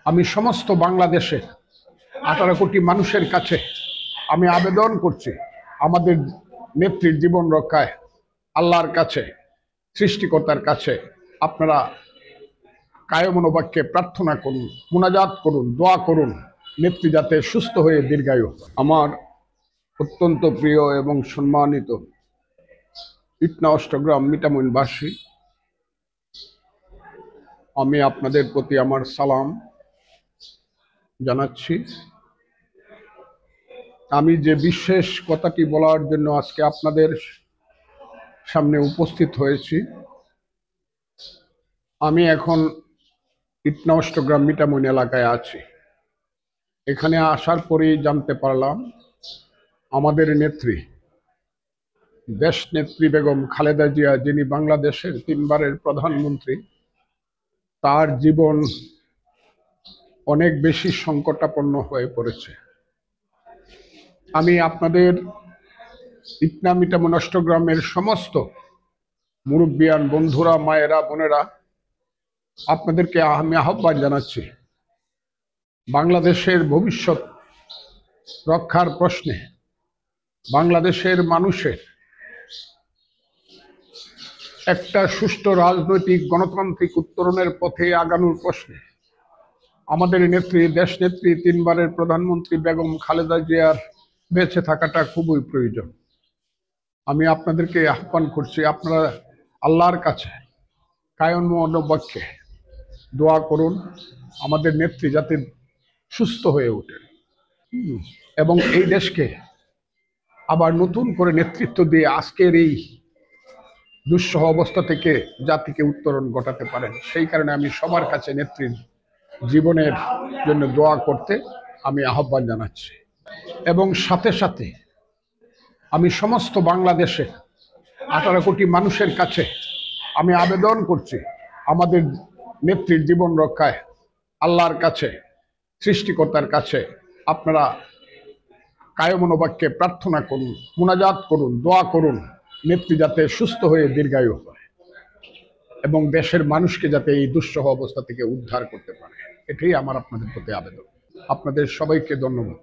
আমি সমস্ত বাংলাদেশের 18 কোটি মানুষের কাছে আমি আবেদন করছি, আমাদের নেত্রীর জীবন রক্ষায় আল্লাহর কাছে, সৃষ্টিকর্তার কাছে আপনারা কায়মনোবাক্যে প্রার্থনা করুন, মুনাজাত করুন, দোয়া করুন, নেত্রী যাতে সুস্থ হয়ে দীর্ঘায়ু। আমার অত্যন্ত প্রিয় এবং সম্মানিত ইটনা অষ্টগ্রাম মিঠামইনবাসী, আমি আপনাদের প্রতি আমার সালাম জানাচ্ছি। আমি যে বিশেষ কথাটি বলার জন্য আজকে আপনাদের সামনে উপস্থিত হয়েছি, আমি এখন ইটনা অষ্টগ্রাম মিঠামইন এলাকায় আছি। এখানে আসার পরেই জানতে পারলাম আমাদের নেত্রী, দেশ নেত্রী বেগম খালেদা জিয়া, যিনি বাংলাদেশের 3 বারের প্রধানমন্ত্রী, তার জীবন অনেক বেশি সংকটাপন্ন হয়ে পড়েছে। আমি আপনাদের ইটনা মিঠামইন অষ্টগ্রামের সমস্ত মুরব্বিয়ান বন্ধুরা, মায়েরা, বোনেরা, আপনাদেরকে আমি আহ্বান জানাচ্ছি, বাংলাদেশের ভবিষ্যৎ রক্ষার প্রশ্নে, বাংলাদেশের মানুষের একটা সুষ্ঠু রাজনৈতিক গণতান্ত্রিক উত্তরণের পথে আগানোর প্রশ্নে আমাদের নেত্রী, দেশ নেত্রী, 3 বারের প্রধানমন্ত্রী বেগম খালেদা জিয়ার বেঁচে থাকাটা খুবই প্রয়োজন। আমি আপনাদেরকে আহ্বান করছি, আপনারা আল্লাহর কাছে কায়মনোবাক্যে দোয়া করুন, আমাদের নেত্রী যাতে সুস্থ হয়ে ওঠেন এবং এই দেশকে আবার নতুন করে নেতৃত্ব দিয়ে আজকের এই দুঃসহ অবস্থা থেকে জাতিকে উত্তরণ ঘটাতে পারেন। সেই কারণে আমি সবার কাছে নেত্রীর জীবনের জন্য দোয়া করতে আমি আহ্বান জানাচ্ছি। এবং সাথে সাথে আমি সমস্ত বাংলাদেশে 18 কোটি মানুষের কাছে আমি আবেদন করছি, আমাদের নেত্রীর জীবন রক্ষায় আল্লাহর কাছে, সৃষ্টিকর্তার কাছে আপনারা কায়মনোবাক্যে প্রার্থনা করুন, মুনাজাত করুন, দোয়া করুন, নেত্রী যাতে সুস্থ হয়ে দীর্ঘায়ু হয় এবং দেশের মানুষকে যাতে এই দুঃসহ অবস্থা থেকে উদ্ধার করতে পারে। এটাই আমার আপনাদের প্রতি আবেদন। আপনাদের সবাইকে ধন্যবাদ।